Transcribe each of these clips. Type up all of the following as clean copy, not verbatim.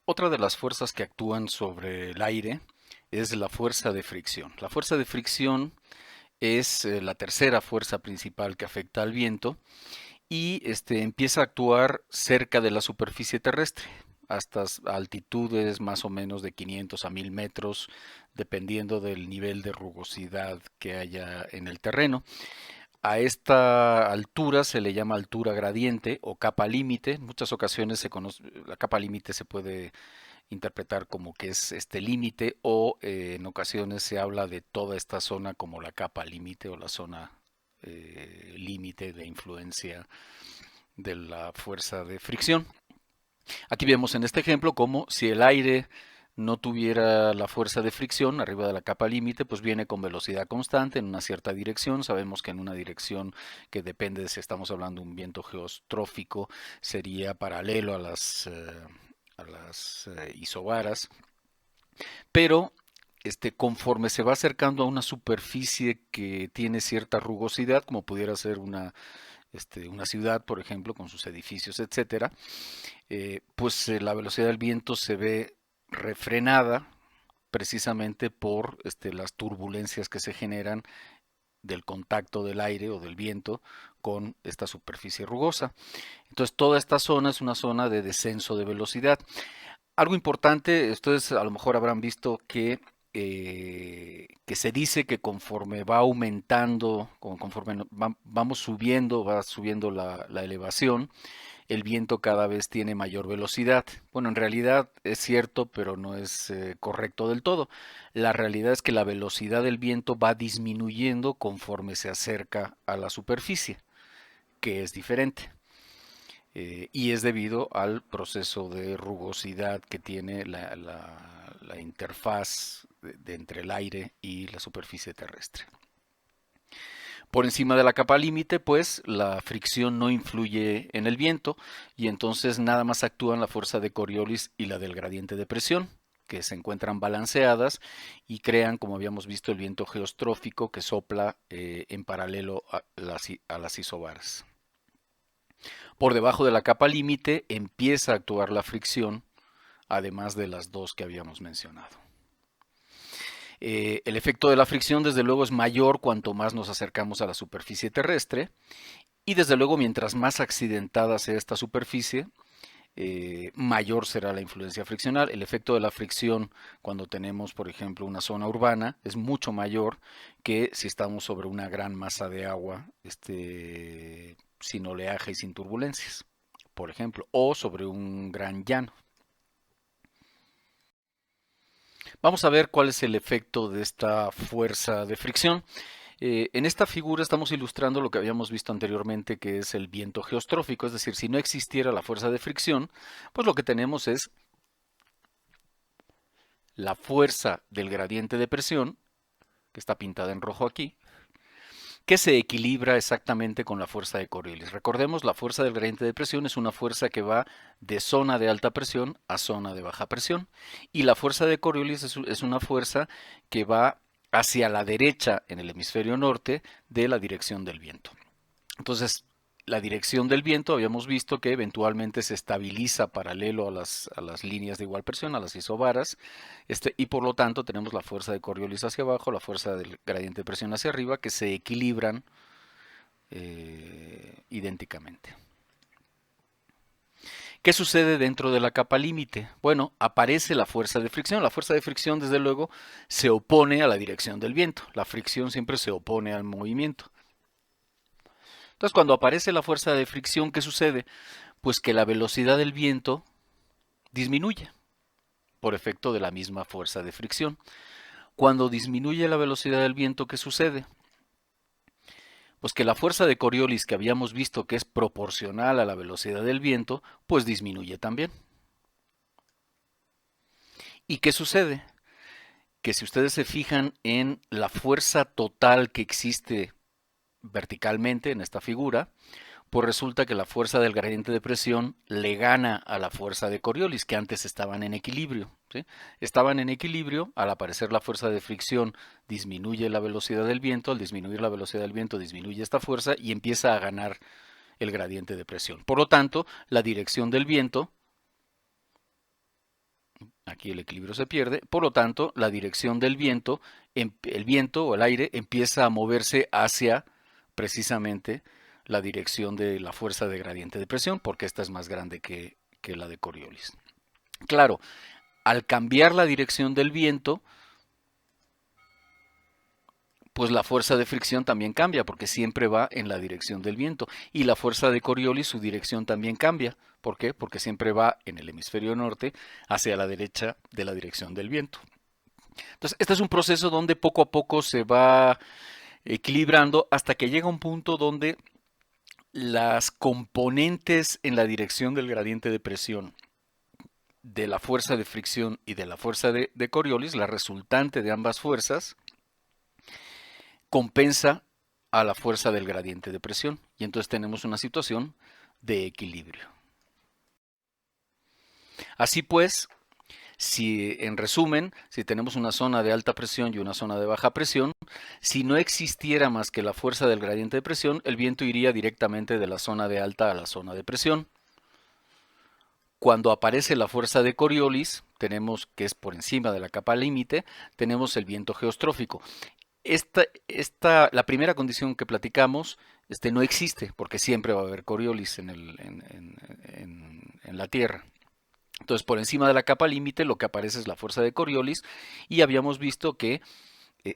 Otra de las fuerzas que actúan sobre el aire es la fuerza de fricción. La fuerza de fricción es la tercera fuerza principal que afecta al viento y empieza a actuar cerca de la superficie terrestre, hasta altitudes más o menos de 500 a 1000 metros, dependiendo del nivel de rugosidad que haya en el terreno. A esta altura se le llama altura gradiente o capa límite. En muchas ocasiones la capa límite se puede interpretar como que es este límite o en ocasiones se habla de toda esta zona como la capa límite o la zona límite de influencia de la fuerza de fricción. Aquí vemos en este ejemplo como si el aire no tuviera la fuerza de fricción arriba de la capa límite, pues viene con velocidad constante en una cierta dirección. Sabemos que en una dirección que depende de si estamos hablando de un viento geostrófico sería paralelo a las isobaras, pero conforme se va acercando a una superficie que tiene cierta rugosidad, como pudiera ser una ciudad, por ejemplo, con sus edificios, etcétera, pues la velocidad del viento se ve refrenada precisamente por las turbulencias que se generan del contacto del aire o del viento con esta superficie rugosa. Entonces toda esta zona es una zona de descenso de velocidad. Algo importante, ustedes a lo mejor habrán visto que se dice que conforme va aumentando, conforme vamos subiendo, va subiendo la elevación, el viento cada vez tiene mayor velocidad. Bueno, en realidad es cierto, pero no es correcto del todo. La realidad es que la velocidad del viento va disminuyendo conforme se acerca a la superficie, que es diferente. Y es debido al proceso de rugosidad que tiene la interfaz entre el aire y la superficie terrestre. Por encima de la capa límite, pues la fricción no influye en el viento y entonces nada más actúan la fuerza de Coriolis y la del gradiente de presión, que se encuentran balanceadas y crean, como habíamos visto, el viento geostrófico que sopla en paralelo a las isobaras. Por debajo de la capa límite empieza a actuar la fricción, además de las dos que habíamos mencionado. El efecto de la fricción desde luego es mayor cuanto más nos acercamos a la superficie terrestre y desde luego mientras más accidentada sea esta superficie, mayor será la influencia friccional. El efecto de la fricción cuando tenemos, por ejemplo, una zona urbana es mucho mayor que si estamos sobre una gran masa de agua sin oleaje y sin turbulencias, por ejemplo, o sobre un gran llano. Vamos a ver cuál es el efecto de esta fuerza de fricción. En esta figura estamos ilustrando lo que habíamos visto anteriormente, que es el viento geostrófico, es decir, si no existiera la fuerza de fricción, pues lo que tenemos es la fuerza del gradiente de presión, que está pintada en rojo aquí, que se equilibra exactamente con la fuerza de Coriolis. Recordemos, la fuerza del gradiente de presión es una fuerza que va de zona de alta presión a zona de baja presión, y la fuerza de Coriolis es una fuerza que va hacia la derecha en el hemisferio norte de la dirección del viento. Entonces, la dirección del viento habíamos visto que eventualmente se estabiliza paralelo a las líneas de igual presión, a las isobaras, y por lo tanto tenemos la fuerza de Coriolis hacia abajo, la fuerza del gradiente de presión hacia arriba, que se equilibran idénticamente. ¿Qué sucede dentro de la capa límite? Bueno, aparece la fuerza de fricción. La fuerza de fricción, desde luego, se opone a la dirección del viento. La fricción siempre se opone al movimiento. Entonces, cuando aparece la fuerza de fricción, ¿qué sucede? Pues que la velocidad del viento disminuye por efecto de la misma fuerza de fricción. Cuando disminuye la velocidad del viento, ¿qué sucede? Pues que la fuerza de Coriolis que habíamos visto que es proporcional a la velocidad del viento, pues disminuye también. ¿Y qué sucede? Que si ustedes se fijan en la fuerza total que existe verticalmente en esta figura, pues resulta que la fuerza del gradiente de presión le gana a la fuerza de Coriolis, que antes estaban en equilibrio. ¿Sí? Estaban en equilibrio, al aparecer la fuerza de fricción disminuye la velocidad del viento, al disminuir la velocidad del viento disminuye esta fuerza y empieza a ganar el gradiente de presión. Por lo tanto, la dirección del viento Aquí el equilibrio se pierde, por lo tanto, la dirección del viento, el viento o el aire empieza a moverse hacia precisamente la dirección de la fuerza de gradiente de presión, porque esta es más grande que la de Coriolis. Claro, al cambiar la dirección del viento, pues la fuerza de fricción también cambia, porque siempre va en la dirección del viento. Y la fuerza de Coriolis, su dirección también cambia. ¿Por qué? Porque siempre va en el hemisferio norte hacia la derecha de la dirección del viento. Entonces, este es un proceso donde poco a poco se va equilibrando hasta que llega un punto donde las componentes en la dirección del gradiente de presión de la fuerza de fricción y de la fuerza de Coriolis, la resultante de ambas fuerzas, compensa a la fuerza del gradiente de presión. Y entonces tenemos una situación de equilibrio. Así pues, si en resumen, si tenemos una zona de alta presión y una zona de baja presión, si no existiera más que la fuerza del gradiente de presión, el viento iría directamente de la zona de alta a la zona de presión. Cuando aparece la fuerza de Coriolis, tenemos que es por encima de la capa límite, tenemos el viento geostrófico. La primera condición que platicamos no existe, porque siempre va a haber Coriolis en la Tierra. Entonces, por encima de la capa límite, lo que aparece es la fuerza de Coriolis, y habíamos visto que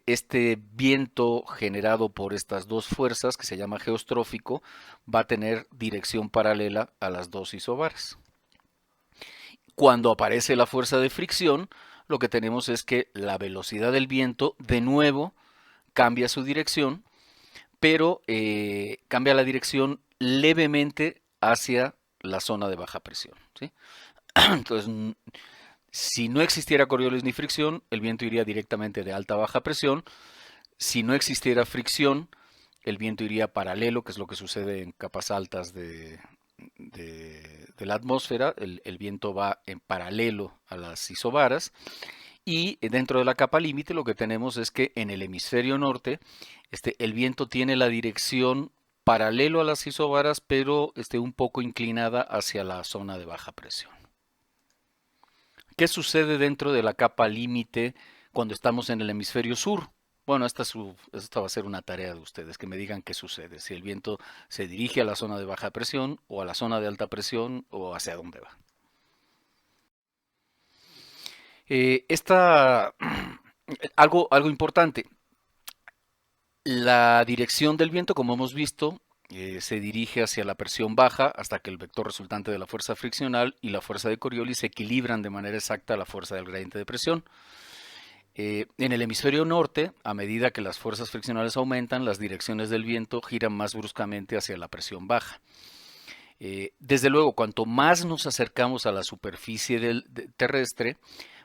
este viento generado por estas dos fuerzas, que se llama geostrófico, va a tener dirección paralela a las dos isobaras. Cuando aparece la fuerza de fricción, lo que tenemos es que la velocidad del viento de nuevo cambia su dirección, pero cambia la dirección levemente hacia la zona de baja presión, ¿sí? Entonces, si no existiera Coriolis ni fricción, el viento iría directamente de alta a baja presión. Si no existiera fricción, el viento iría paralelo, que es lo que sucede en capas altas de la atmósfera. El viento va en paralelo a las isobaras. Y dentro de la capa límite lo que tenemos es que en el hemisferio norte el viento tiene la dirección paralelo a las isobaras, pero un poco inclinada hacia la zona de baja presión. ¿Qué sucede dentro de la capa límite cuando estamos en el hemisferio sur? Bueno, esta va a ser una tarea de ustedes, que me digan qué sucede, si el viento se dirige a la zona de baja presión o a la zona de alta presión o hacia dónde va. Algo importante, la dirección del viento, como hemos visto, se dirige hacia la presión baja hasta que el vector resultante de la fuerza friccional y la fuerza de Coriolis se equilibran de manera exacta a la fuerza del gradiente de presión. En el hemisferio norte, a medida que las fuerzas friccionales aumentan, las direcciones del viento giran más bruscamente hacia la presión baja. Desde luego, cuanto más nos acercamos a la superficie terrestre,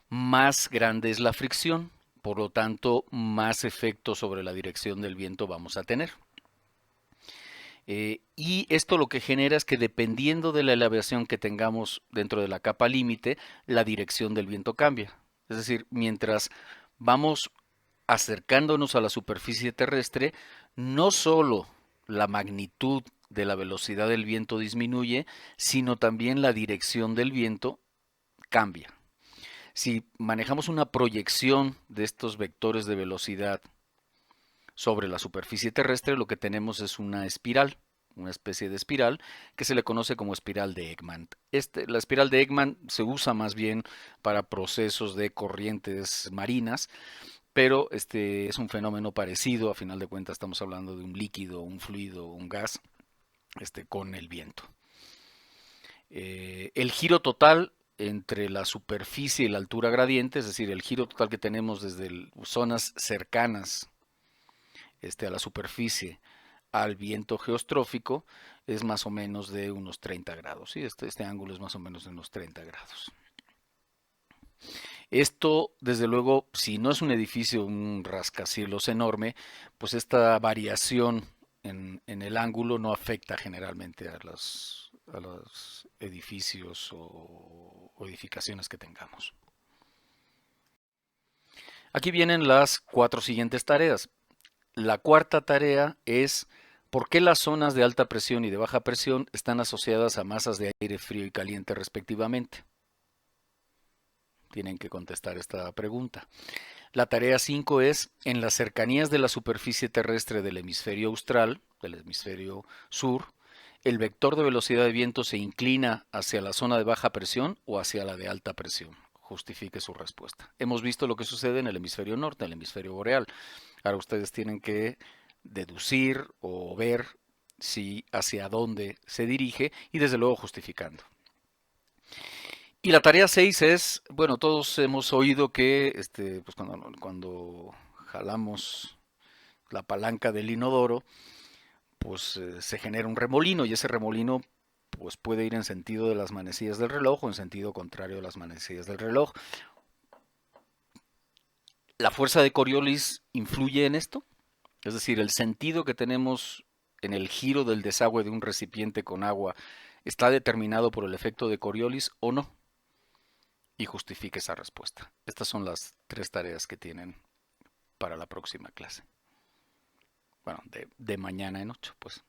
más grande es la fricción, por lo tanto, más efecto sobre la dirección del viento vamos a tener. Y esto lo que genera es que dependiendo de la elevación que tengamos dentro de la capa límite, la dirección del viento cambia. Es decir, mientras vamos acercándonos a la superficie terrestre, no solo la magnitud de la velocidad del viento disminuye, sino también la dirección del viento cambia. Si manejamos una proyección de estos vectores de velocidad sobre la superficie terrestre, lo que tenemos es una espiral, una especie de espiral que se le conoce como espiral de Ekman. La espiral de Ekman se usa más bien para procesos de corrientes marinas, pero es un fenómeno parecido. A final de cuentas estamos hablando de un líquido, un fluido, un gas, con el viento. El giro total entre la superficie y la altura gradiente, es decir, el giro total que tenemos desde zonas cercanas a la superficie al viento geostrófico, es más o menos de unos 30 grados. ¿Sí? Este ángulo es más o menos de unos 30 grados. Esto, desde luego, si no es un edificio, un rascacielos enorme, pues esta variación en el ángulo no afecta generalmente a los edificios o edificaciones que tengamos. Aquí vienen las 4 siguientes tareas. La cuarta tarea es ¿por qué las zonas de alta presión y de baja presión están asociadas a masas de aire frío y caliente respectivamente? tienen que contestar esta pregunta. La tarea 5 es, en las cercanías de la superficie terrestre del hemisferio austral, del hemisferio sur, ¿el vector de velocidad de viento se inclina hacia la zona de baja presión o hacia la de alta presión? Justifique su respuesta. Hemos visto lo que sucede en el hemisferio norte, en el hemisferio boreal. Ahora ustedes tienen que deducir o ver si hacia dónde se dirige y desde luego justificando. Y la tarea 6 es, bueno, todos hemos oído que pues cuando jalamos la palanca del inodoro, pues se genera un remolino y ese remolino pues puede ir en sentido de las manecillas del reloj o en sentido contrario de las manecillas del reloj. ¿La fuerza de Coriolis influye en esto? Es decir, el sentido que tenemos en el giro del desagüe de un recipiente con agua está determinado por el efecto de Coriolis o no. Y justifique esa respuesta. Estas son las 3 tareas que tienen para la próxima clase. Bueno, de mañana en 8, pues.